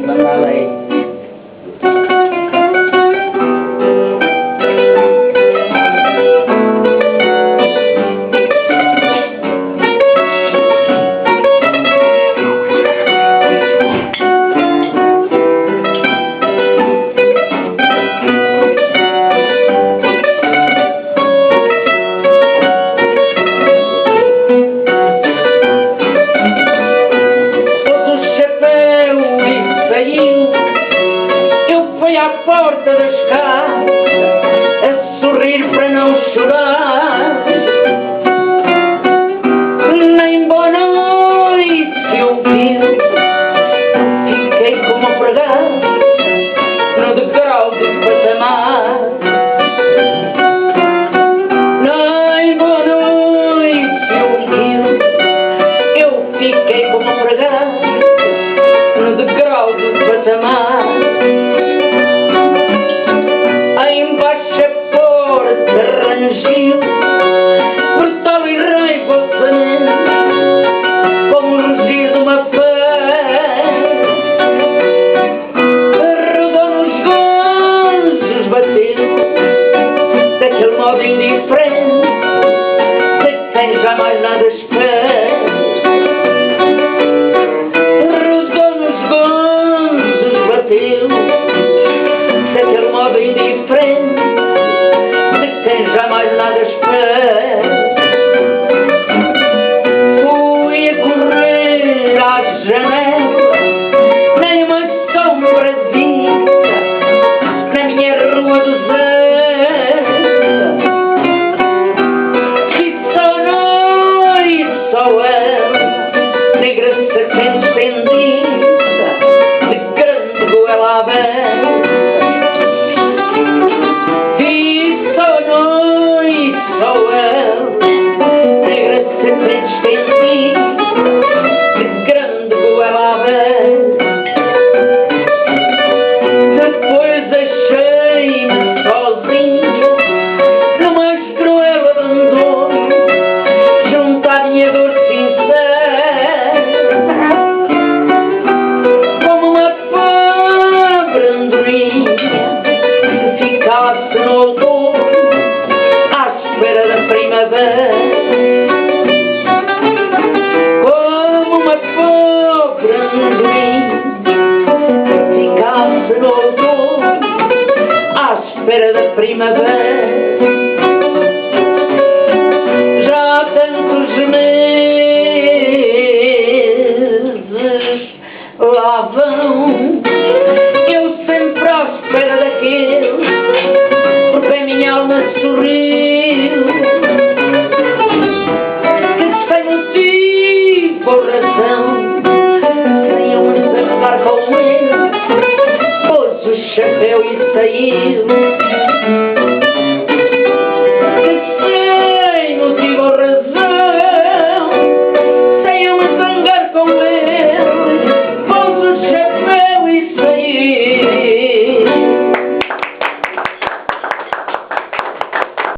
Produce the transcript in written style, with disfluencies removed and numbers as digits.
Manda aí. Eu fui à porta das casas a sorrir para não chorar. Nem boa noite eu vi, fiquei como empregado no degrau do patamar. Nem boa noite eu fiquei como empregado no degrau do patamar. Embaixo a porta rangiu, brutal e raivosamente, como o rugir de uma fé. Rodou nos gonzos, bateu daquele modo indiferente de quem jamais nada espera. Daquele modo indiferente de quem jamais nada espera. Fui a correr à janela, nem uma sombra vista na minha rua deserta. E só noite, só ela, negra serpente estendida, de grande goela aberta. Só ela, negra serpente estendida, de grande goela aberta. Depois achei-me sozinho, no mais cruel abandono, junto à minha dor sincera, como uma pobre andorinha que ficasse no outono da primavera. Como uma pobre andorinha que ficasse no outono à espera da primavera. Já há tantos meses lá vão, eu sempre à espera daquele porque a minha alma sorriu, que sem motivo ou razão queria muito estar com ele, pôs o chapéu e saiu.